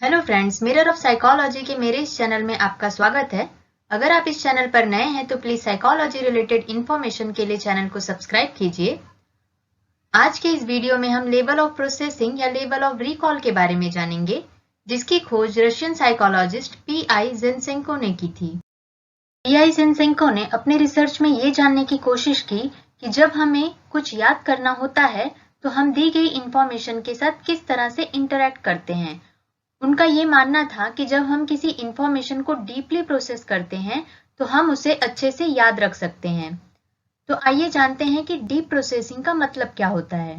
Hello friends, mirror of psychology के मेरे इस चैनल में आपका स्वागत है। अगर आप इस चैनल पर नए हैं तो प्लीज साइकोलॉजी रिलेटेड इंफॉर्मेशन के लिए चैनल को सब्सक्राइब कीजिए। आज के इस वीडियो में हम लेवल ऑफ प्रोसेसिंग या लेवल ऑफ रिकॉल के बारे में जानेंगे, जिसकी खोज रशियन साइकोलॉजिस्ट पी.आई. जिनसेंको ने की थी। पी.आई. जिनसेंको ने अपने रिसर्च में ये जानने की कोशिश की कि जब हमें कुछ याद करना होता है तो हम दी गई इंफॉर्मेशन के साथ किस तरह से इंटरैक्ट करते हैं। उनका ये मानना था कि जब हम किसी इंफॉर्मेशन को डीपली प्रोसेस करते हैं तो हम उसे अच्छे से याद रख सकते हैं। तो आइए जानते हैं कि डीप प्रोसेसिंग का मतलब क्या होता है।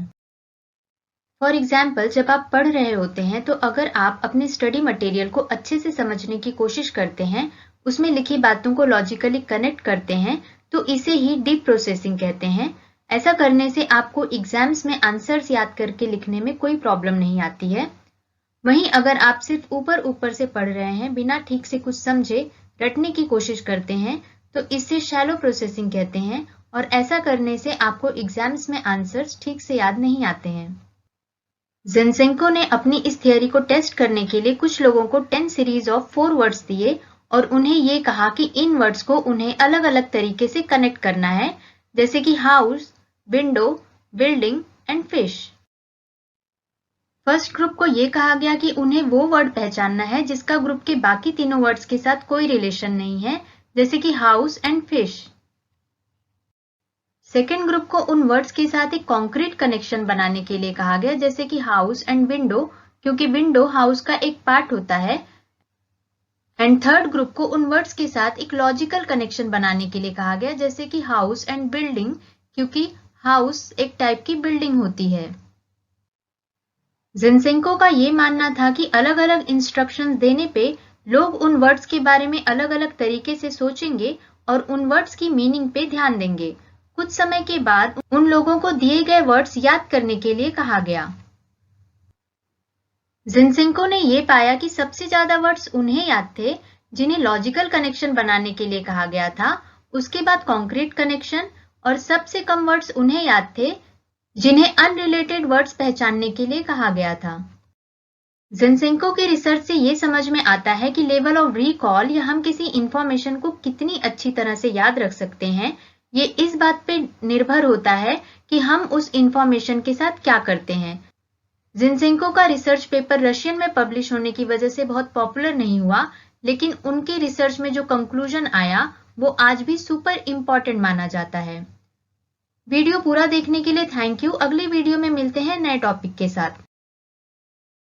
फॉर एग्जाम्पल, जब आप पढ़ रहे होते हैं तो अगर आप अपने स्टडी मटेरियल को अच्छे से समझने की कोशिश करते हैं, उसमें लिखी बातों को लॉजिकली कनेक्ट करते हैं, तो इसे ही डीप प्रोसेसिंग कहते हैं। ऐसा करने से आपको एग्जाम्स में आंसर्स याद करके लिखने में कोई प्रॉब्लम नहीं आती है। वहीं अगर आप सिर्फ ऊपर ऊपर से पढ़ रहे हैं, बिना ठीक से कुछ समझे रटने की कोशिश करते हैं, तो इससे शैलो प्रोसेसिंग कहते हैं और ऐसा करने से आपको एग्जाम्स में आंसर्स ठीक से याद नहीं आते हैं। जिनसेंको ने अपनी इस थियरी को टेस्ट करने के लिए कुछ लोगों को 10 सीरीज ऑफ 4 वर्ड्स दिए और उन्हें ये कहा कि इन वर्ड्स को उन्हें अलग अलग तरीके से कनेक्ट करना है, जैसे कि house, window, building and fish. First group को ये कहा गया कि उन्हें वो वर्ड पहचानना है जिसका ग्रुप के बाकी तीनों वर्ड्स के साथ कोई रिलेशन नहीं है, जैसे कि house and fish. Second group को उन वर्ड्स के साथ एक कॉन्क्रीट कनेक्शन बनाने के लिए कहा गया, जैसे कि हाउस एंड विंडो, क्योंकि विंडो हाउस का एक पार्ट होता है। एंड थर्ड ग्रुप को उन वर्ड्स के साथ एक लॉजिकल कनेक्शन बनाने के लिए कहा गया, जैसे कि हाउस एंड बिल्डिंग, क्योंकि हाउस एक टाइप की बिल्डिंग होती है। जिनसेंको का ये मानना था कि अलग अलग इंस्ट्रक्शंस देने पे लोग उन वर्ड्स के बारे में अलग अलग तरीके से सोचेंगे और उन वर्ड्स की मीनिंग पे ध्यान देंगे। कुछ समय के बाद उन लोगों को दिए गए वर्ड्स याद करने के लिए कहा गया। जिनसेंको ने ये पाया कि सबसे ज्यादा वर्ड्स उन्हें याद थे जिन्हें लॉजिकल कनेक्शन बनाने के लिए कहा गया था, उसके बाद कॉन्क्रीट कनेक्शन, और सबसे कम वर्ड्स उन्हें याद थे जिन्हें अनरिलेटेड वर्ड्स पहचानने के लिए कहा गया था। जिनसेंको के रिसर्च से ये समझ में आता है कि लेवल ऑफ रिकॉल या हम किसी इंफॉर्मेशन को कितनी अच्छी तरह से याद रख सकते हैं, ये इस बात पे निर्भर होता है कि हम उस इंफॉर्मेशन के साथ क्या करते हैं। जिनसेंको का रिसर्च पेपर रशियन में पब्लिश होने की वजह से बहुत पॉपुलर नहीं हुआ, लेकिन उनके रिसर्च में जो कंक्लूजन आया वो आज भी सुपर इम्पोर्टेंट माना जाता है। वीडियो पूरा देखने के लिए थैंक यू। अगली वीडियो में मिलते हैं नए टॉपिक के साथ।